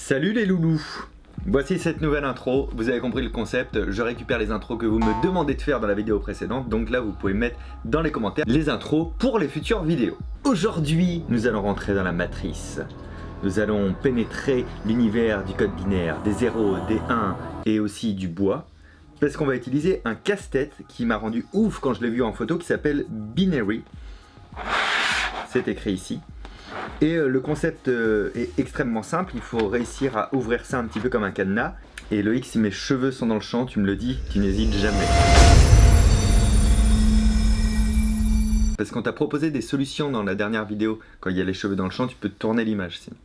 Salut les loulous! Voici cette nouvelle intro, vous avez compris le concept, je récupère les intros que vous me demandez de faire dans la vidéo précédente, donc là vous pouvez mettre dans les commentaires les intros pour les futures vidéos. Aujourd'hui, nous allons rentrer dans la matrice. Nous allons pénétrer l'univers du code binaire, des 0, des 1 et aussi du bois, parce qu'on va utiliser un casse-tête qui m'a rendu ouf quand je l'ai vu en photo, qui s'appelle Binary. C'est écrit ici. Et le concept est extrêmement simple, il faut réussir à ouvrir ça un petit peu comme un cadenas. Et Loïc, si mes cheveux sont dans le champ, tu me le dis, tu n'hésites jamais. Parce qu'on t'a proposé des solutions dans la dernière vidéo, quand il y a les cheveux dans le champ, tu peux tourner l'image sinon.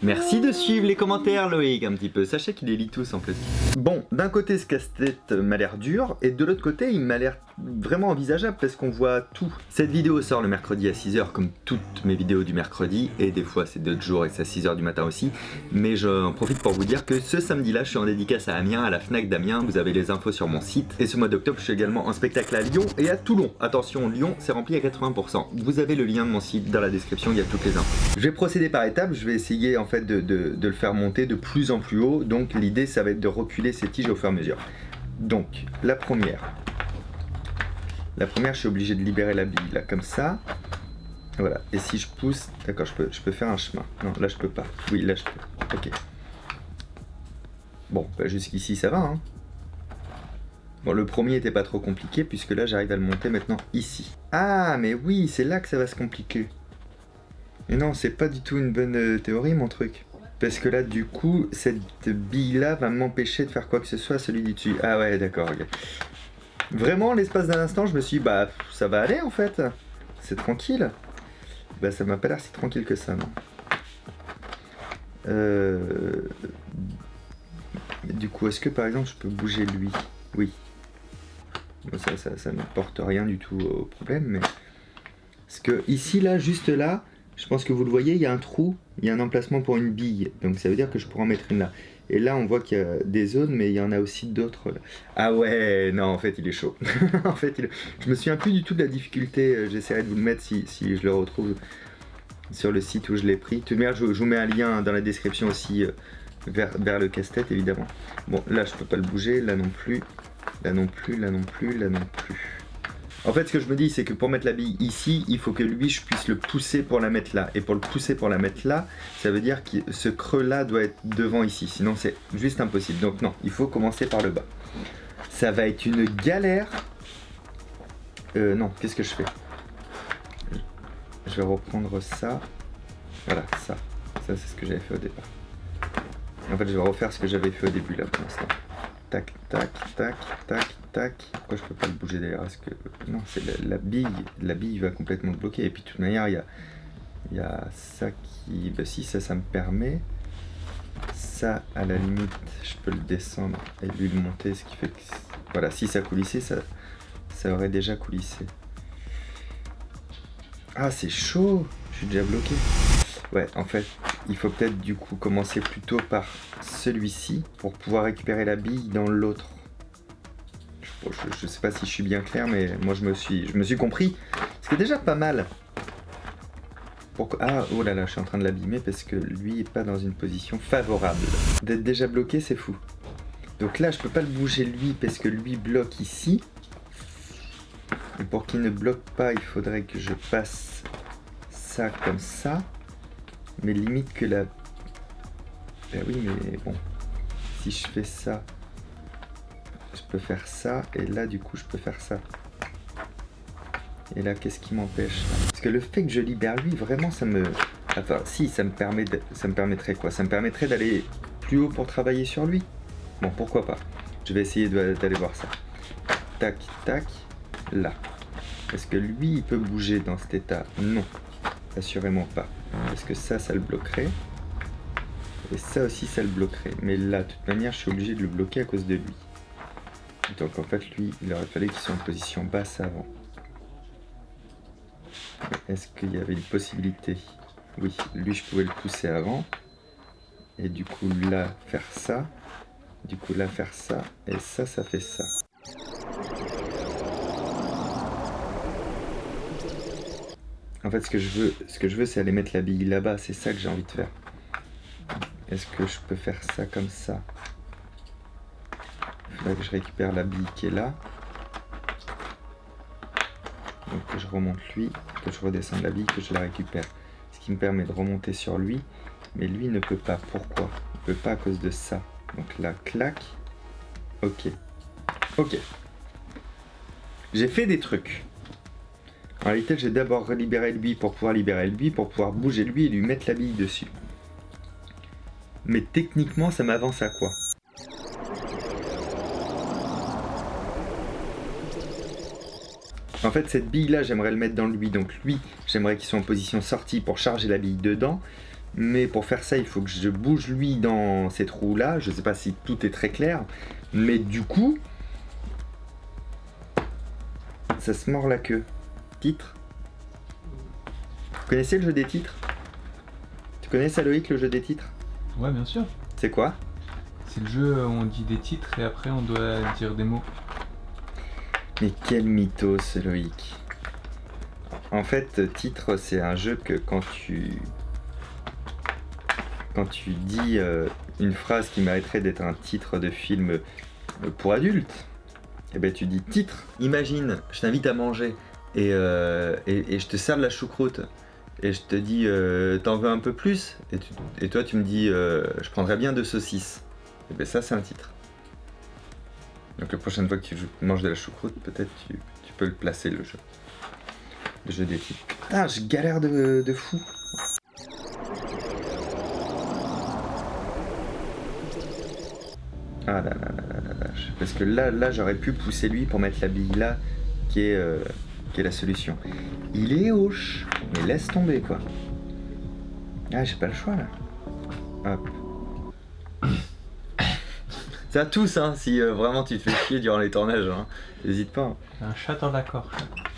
Merci de suivre les commentaires Loïc un petit peu, sachez qu'il les lit tous en plus. Bon, d'un côté ce casse-tête m'a l'air dur, et de l'autre côté il m'a l'air vraiment envisageable parce qu'on voit tout. Cette vidéo sort le mercredi à 6h comme toutes mes vidéos du mercredi, et des fois c'est d'autres jours et c'est à 6h du matin aussi, mais j'en profite pour vous dire que ce samedi là je suis en dédicace à Amiens, à la Fnac d'Amiens, vous avez les infos sur mon site, et ce mois d'octobre je suis également en spectacle à Lyon et à Toulon. Attention, Lyon c'est rempli à 80%, vous avez le lien de mon site dans la description, il y a toutes les infos. Je vais procéder par étapes, je vais essayer en fait de le faire monter de plus en plus haut, donc l'idée ça va être de reculer ces tiges au fur et à mesure. Donc la première je suis obligé de libérer la bille là comme ça, voilà, et si je pousse, d'accord, je peux faire un chemin, non là je peux pas, oui là je peux, ok, bon bah, jusqu'ici ça va hein. Bon, le premier était pas trop compliqué puisque là j'arrive à le monter maintenant ici. Ah mais oui, c'est là que ça va se compliquer. Mais non, c'est pas du tout une bonne théorie mon truc. Parce que là, du coup, cette bille-là va m'empêcher de faire quoi que ce soit à celui du dessus. Ah ouais, d'accord, ok. Vraiment, l'espace d'un instant, je me suis dit, bah, ça va aller en fait. C'est tranquille. Bah, ça m'a pas l'air si tranquille que ça, non. Du coup, est-ce que par exemple, je peux bouger lui? Oui. Bon, ça ne porte rien du tout au problème, mais... Parce que ici, là, juste là, je pense que vous le voyez, il y a un trou, il y a un emplacement pour une bille. Donc ça veut dire que je pourrais en mettre une là. Et là, on voit qu'il y a des zones, mais il y en a aussi d'autres. Ah ouais, non, en fait, il est chaud. En fait, je me souviens plus du tout de la difficulté. J'essaierai de vous le mettre si je le retrouve sur le site où je l'ai pris. De toute manière, je vous mets un lien dans la description aussi vers le casse-tête, évidemment. Bon, là, je peux pas le bouger. Là non plus. Là non plus, là non plus, là non plus. En fait, ce que je me dis, c'est que pour mettre la bille ici, il faut que lui, je puisse le pousser pour la mettre là. Et pour le pousser pour la mettre là, ça veut dire que ce creux-là doit être devant ici. Sinon, c'est juste impossible. Donc non, il faut commencer par le bas. Ça va être une galère. Non, qu'est-ce que je fais? Je vais reprendre ça. Voilà, ça. Ça, c'est ce que j'avais fait au départ. En fait, je vais refaire ce que j'avais fait au début, là, pour l'instant. Tac, tac, tac, tac, tac. Pourquoi je peux pas le bouger d'ailleurs? Est-ce que... Non, c'est la bille. La bille va complètement bloquer. Et puis de toute manière, il y a ça qui... Bah si, ça me permet. Ça, à la limite, je peux le descendre et lui le monter, ce qui fait que... Voilà, si ça coulissait, ça aurait déjà coulissé. Ah, c'est chaud! Je suis déjà bloqué. Ouais, en fait, il faut peut-être du coup commencer plutôt par celui-ci pour pouvoir récupérer la bille dans l'autre. Je sais pas si je suis bien clair, mais moi je me suis compris. C'est déjà pas mal. Pourquoi... Ah, oh là là, je suis en train de l'abîmer parce que lui est pas dans une position favorable. D'être déjà bloqué, c'est fou. Donc là, je peux pas le bouger lui parce que lui bloque ici. Et pour qu'il ne bloque pas, il faudrait que je passe ça comme ça. Mais limite que la... Ben oui, mais bon. Si je fais ça, je peux faire ça. Et là, du coup, je peux faire ça. Et là, qu'est-ce qui m'empêche? Parce que le fait que je libère lui, vraiment, ça me... Enfin, si, ça me permettrait quoi? Ça me permettrait d'aller plus haut pour travailler sur lui. Bon, pourquoi pas? Je vais essayer d'aller voir ça. Tac, tac, là. Est-ce que lui, il peut bouger dans cet état? Non. Assurément pas. Parce que ça le bloquerait. Et ça aussi, ça le bloquerait. Mais là, de toute manière, je suis obligé de le bloquer à cause de lui. Donc en fait, lui, il aurait fallu qu'il soit en position basse avant. Est-ce qu'il y avait une possibilité? Oui, lui, je pouvais le pousser avant. Et du coup, là, faire ça. Du coup, là, faire ça. Et ça fait ça. En fait, ce que je veux, c'est aller mettre la bille là-bas. C'est ça que j'ai envie de faire. est-ce que je peux faire ça comme ça? Il faudrait que je récupère la bille qui est là. Donc que je remonte lui, que je redescende la bille, que je la récupère. Ce qui me permet de remonter sur lui. Mais lui ne peut pas. Pourquoi? Il ne peut pas à cause de ça. Donc là, clac. Ok. Ok. J'ai fait des trucs. En réalité, j'ai d'abord libéré lui pour pouvoir libérer lui, pour pouvoir bouger lui et lui mettre la bille dessus. Mais techniquement, ça m'avance à quoi? En fait, cette bille-là, j'aimerais le mettre dans lui. Donc lui, j'aimerais qu'il soit en position sortie pour charger la bille dedans. Mais pour faire ça, il faut que je bouge lui dans ces trous-là. Je ne sais pas si tout est très clair. Mais du coup, ça se mord la queue. Titre. Vous connaissez le jeu des titres? Tu connais ça, Loïc, le jeu des titres? Ouais, bien sûr. C'est quoi? C'est le jeu où on dit des titres et après on doit dire des mots. Mais quel mythos, ce Loïc. En fait, titre, c'est un jeu que quand tu dis une phrase qui mériterait d'être un titre de film pour adultes, et ben tu dis titre. Imagine, je t'invite à manger et je te sers de la choucroute et je te dis t'en veux un peu plus et toi tu me dis je prendrais bien 2 saucisses. Et ben ça c'est un titre. Donc la prochaine fois que tu manges de la choucroute, peut-être tu peux le placer le jeu. Le jeu des titres. Ah, je galère de fou. Ah là là là là là là. Parce que là j'aurais pu pousser lui pour mettre la bille là qui est la solution. Il est hoche, mais laisse tomber quoi. Ah, j'ai pas le choix là. Hop. C'est à tous hein, si vraiment tu te fais chier durant les tournages, hein. N'hésite pas. Hein. Un chat dans la corde.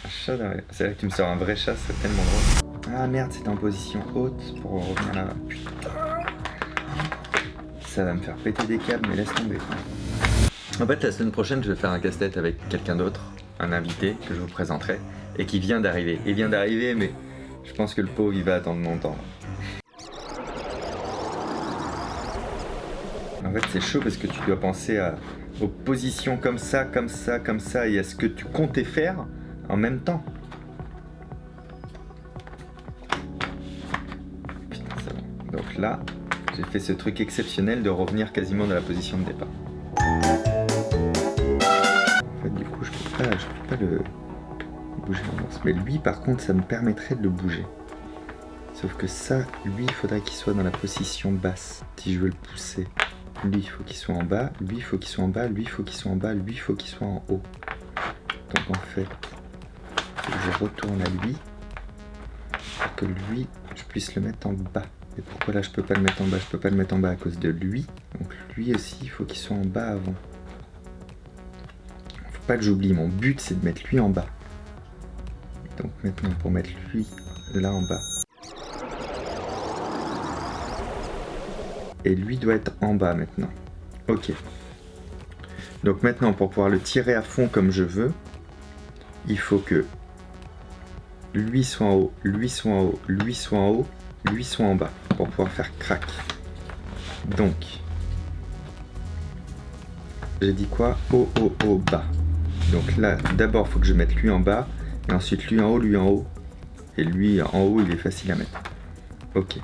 Un chat dans la... C'est là que tu me sors un vrai chat, c'est tellement drôle. Ah merde, c'était en position haute pour revenir là. Putain. Ça va me faire péter des câbles, mais laisse tomber. En fait, la semaine prochaine, je vais faire un casse-tête avec quelqu'un d'autre, un invité que je vous présenterai, et qui vient d'arriver. Il vient d'arriver, mais je pense que le pauvre, il va attendre longtemps. En fait, c'est chaud parce que tu dois penser aux positions comme ça, comme ça, comme ça, et à ce que tu comptais faire en même temps. Putain, c'est bon. Donc là, j'ai fait ce truc exceptionnel de revenir quasiment dans la position de départ. En fait, du coup, je peux pas le bouger en avance. Mais lui, par contre, ça me permettrait de le bouger. Sauf que ça, lui, il faudrait qu'il soit dans la position basse, si je veux le pousser. Lui, il faut qu'il soit en bas, lui, il faut qu'il soit en bas, lui, il faut qu'il soit en bas, lui, il faut qu'il soit en haut. Donc en fait, je retourne à lui pour que lui, je puisse le mettre en bas. Et pourquoi là je peux pas le mettre en bas? Je peux pas le mettre en bas à cause de lui. Donc lui aussi, il faut qu'il soit en bas avant. Faut pas que j'oublie, mon but c'est de mettre lui en bas. Donc maintenant, pour mettre lui là en bas. Et lui doit être en bas maintenant. Ok. Donc maintenant, pour pouvoir le tirer à fond comme je veux, il faut que lui soit en haut, lui soit en haut, lui soit en haut, lui soit en bas, pour pouvoir faire crack. Donc, j'ai dit quoi? Haut, haut, haut, bas. Donc là, d'abord, il faut que je mette lui en bas, et ensuite lui en haut, lui en haut. Et lui en haut, il est facile à mettre. Ok.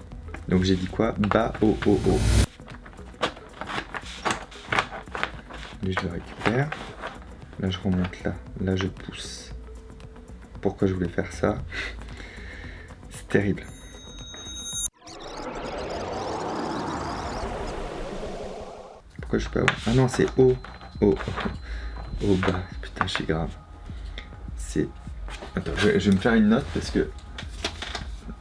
Donc j'ai dit quoi? Bas, haut, haut, haut. Lui, je le récupère. Là, je remonte là. Là, je pousse. Pourquoi je voulais faire ça? C'est terrible. Pourquoi je peux avoir... Ah non, c'est haut, haut, haut, bas. Putain, je suis grave. C'est... Attends, je vais me faire une note parce que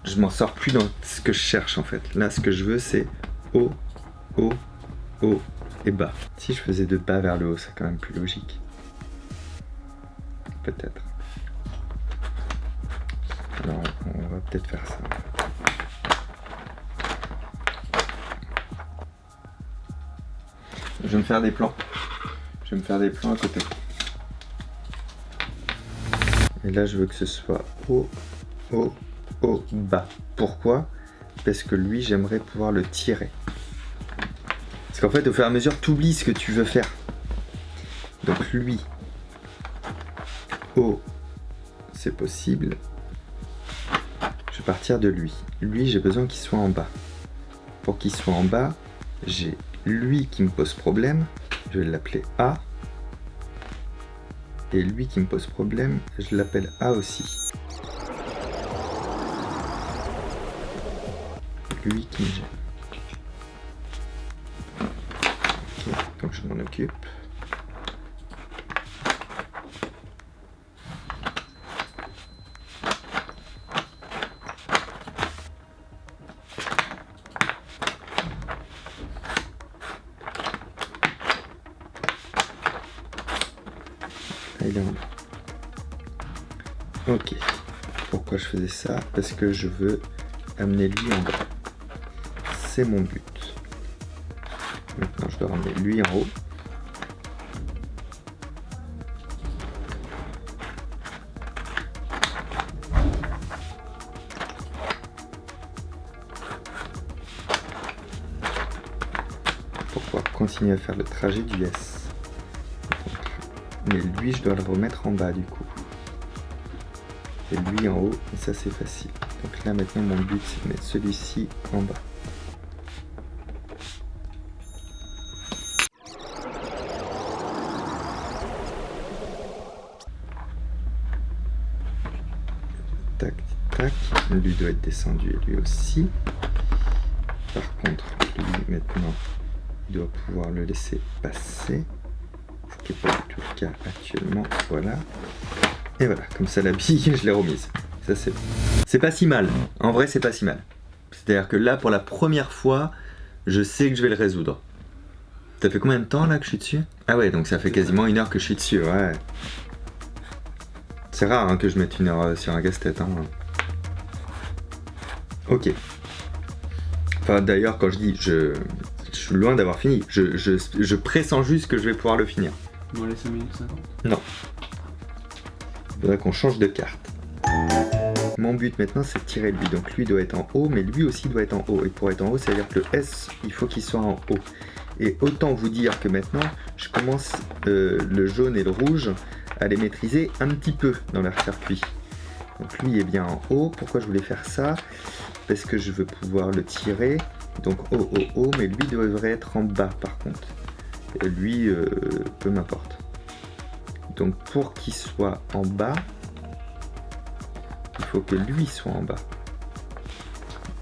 je m'en sors plus dans ce que je cherche en fait. Là, ce que je veux, c'est haut, haut, haut et bas. Si je faisais de bas vers le haut, c'est quand même plus logique. Peut-être. Alors, on va peut-être faire ça. Je vais me faire des plans. Je vais me faire des plans à côté. Et là, je veux que ce soit haut, haut, bas. Pourquoi? Parce que lui, j'aimerais pouvoir le tirer. Parce qu'en fait, au fur et à mesure, tu oublies ce que tu veux faire. Donc lui, haut, c'est possible. Je vais partir de lui. Lui, j'ai besoin qu'il soit en bas. Pour qu'il soit en bas, j'ai lui qui me pose problème. Je vais l'appeler A. Et lui qui me pose problème, je l'appelle A aussi. Lui qui me gêne. Ok, donc je m'en occupe. Il est en bas. Ok. Pourquoi je faisais ça? Parce que je veux amener lui en bas. C'est mon but. Maintenant, je dois ramener lui en haut. Pour pouvoir continuer à faire le trajet du S. Mais lui, je dois le remettre en bas du coup. Et lui en haut, et ça c'est facile. Donc là maintenant, mon but c'est de mettre celui-ci en bas. Tac, tac. Lui doit être descendu et lui aussi. Par contre, lui maintenant, il doit pouvoir le laisser passer. Ce qui n'est pas du tout le cas actuellement. Voilà. Et voilà, comme ça la bille, je l'ai remise. Ça c'est bon. C'est pas si mal. En vrai, c'est pas si mal. C'est-à-dire que là, pour la première fois, je sais que je vais le résoudre. Ça fait combien de temps là que je suis dessus? Ah ouais, donc ça fait quasiment 1 heure que je suis dessus, ouais. C'est rare hein, que je mette 1 heure sur un casse-tête. Hein. Ok. Enfin d'ailleurs, quand je dis je suis loin d'avoir fini. Je pressens juste que je vais pouvoir le finir. Bon, allez, 5 minutes 50. Non. Il faudrait qu'on change de carte. Mon but maintenant c'est de tirer lui. Donc lui doit être en haut, mais lui aussi doit être en haut. Et pour être en haut, ça veut dire que le S, il faut qu'il soit en haut. Et autant vous dire que maintenant, je commence le jaune et le rouge à les maîtriser un petit peu dans leur circuit. Donc lui est bien en haut. Pourquoi je voulais faire ça? Parce que je veux pouvoir le tirer. Donc haut, haut, haut, mais lui devrait être en bas par contre. Et lui, peu m'importe. Donc pour qu'il soit en bas, il faut que lui soit en bas.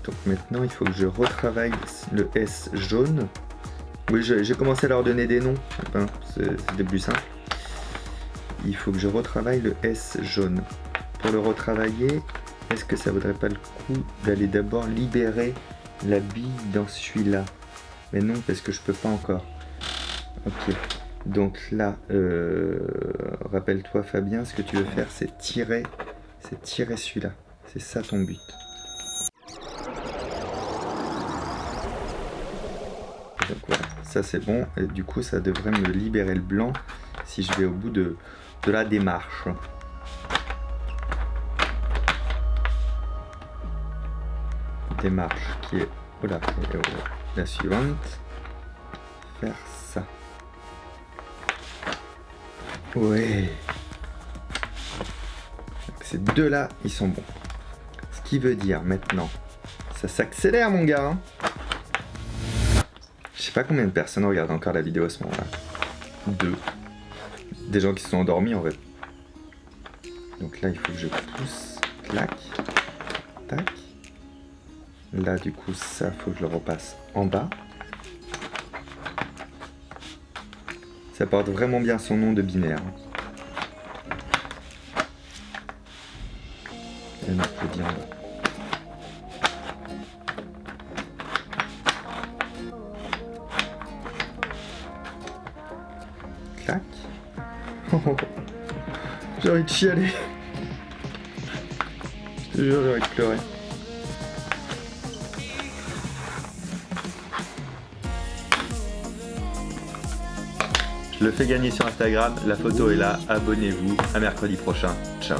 Donc maintenant, il faut que je retravaille le S jaune. Oui, j'ai commencé à leur donner des noms. Enfin, c'était plus simple. Il faut que je retravaille le S jaune. Pour le retravailler, est-ce que ça vaudrait pas le coup d'aller d'abord libérer la bille dans celui-là? Mais non, parce que je peux pas encore. Ok. Donc là, rappelle-toi Fabien, ce que tu veux faire, c'est tirer celui-là. C'est ça ton but. Donc voilà, ça c'est bon. Et du coup, ça devrait me libérer le blanc si je vais au bout de la démarche. Démarche qui est la suivante. Faire ça. Ouais. Donc ces deux-là, ils sont bons. Ce qui veut dire maintenant, ça s'accélère mon gars. Hein. Je sais pas combien de personnes regardent encore la vidéo à ce moment-là. 2. Des gens qui se sont endormis en fait. Donc là, il faut que je pousse. Clac. Tac. Là, du coup, ça, faut que je le repasse en bas. Ça porte vraiment bien son nom de binaire. Et on peut dire en bas. Clac. Oh, j'ai envie de chialer. Je te jure, j'ai envie de pleurer. Je le fais gagner sur Instagram, la photo est là, abonnez-vous, à mercredi prochain, ciao.